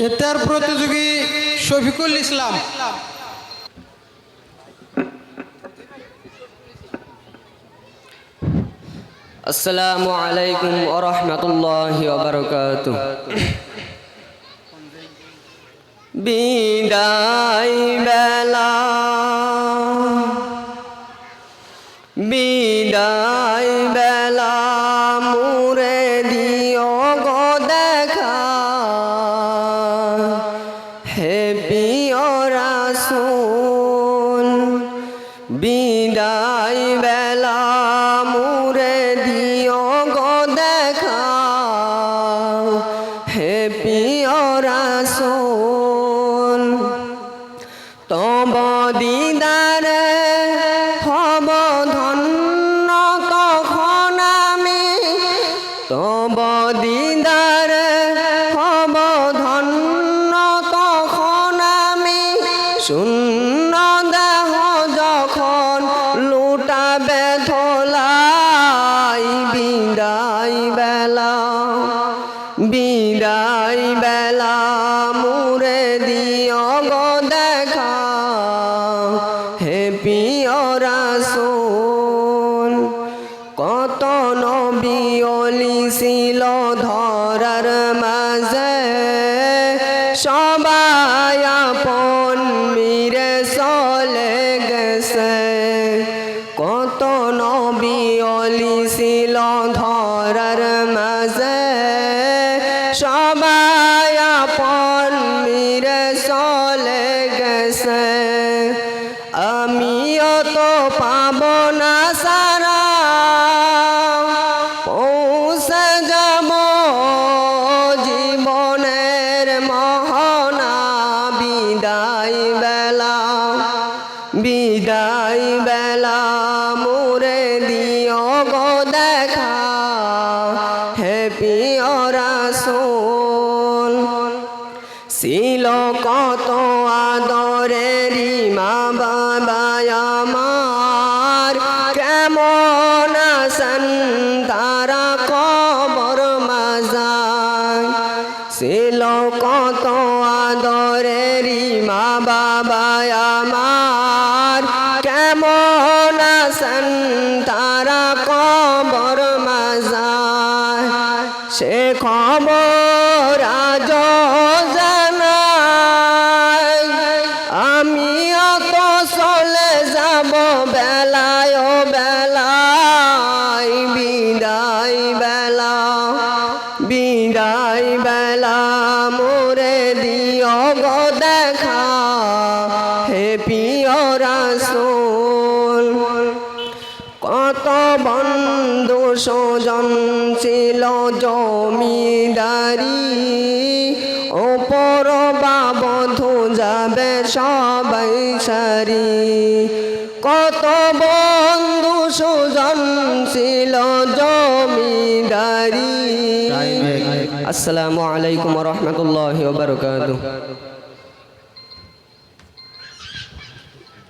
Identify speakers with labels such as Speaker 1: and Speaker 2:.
Speaker 1: এটার প্রতিযোগী শফিকুল ইসলাম।
Speaker 2: আসসালামু আলাইকুম ওয়া রাহমাতুল্লাহি ওয়া বারাকাতুহু। বিদায় বেলা বিদায় বেলা মুরে দিও গো দেখা, হে প্রিয় রাসূল। বিদায় বেলা মুরে দিও গো দেখা, হে প্রিয় রাসূল। তব দিদারে হব ধন্য তখন আমি, তব দিদারে হব ধন্য তখন আমি। শূন্য দেহ যখন লুটাবে ধোলাই, বিদায় বেলা বিদায় বেলা মুরে দিও গো দেখা, হে প্রিয় রাসূল। কত নবী ওলি ছিল ধরার মাঝে, সবাই আপন মিরে চলে গেছে। কত নবী ওলি ছিল ধরার মাঝে, সবাই আপন মিরে চলে গেছে। আমিও তো পাব না সারা, পৌঁছে যাব জীবনের মোহনা। বিদায় বেলা বিদায় বেলা মুরে দিও গো দেখা, হে প্রিয় রাসূল। ছিল কত আদরেরই মা বাবা আমার, কেমন আছেন তারা কবর মাঝায়। ছিল কত আদরেরই মা বাবা আমার, কেমন আছেন তারা কবর মাঝায়। সে খবর আজ জানাই, আমিও তো চলে যাব বেলায় ও বেলায়। বিদায় বেলা বিদায় বেলা মোরে দিও গো দেখা, হে প্রিয় রাসূল। কত বন্ধু স্বজন ছিল জমিদারি, ওপর বাবধু যাবে সবাই সারি। কত বন্ধু স্বজন ছিল জমিদারি। আসসালামু আলাইকুম ওয়া রাহমাতুল্লাহি ওয়া বারাকাতুহু।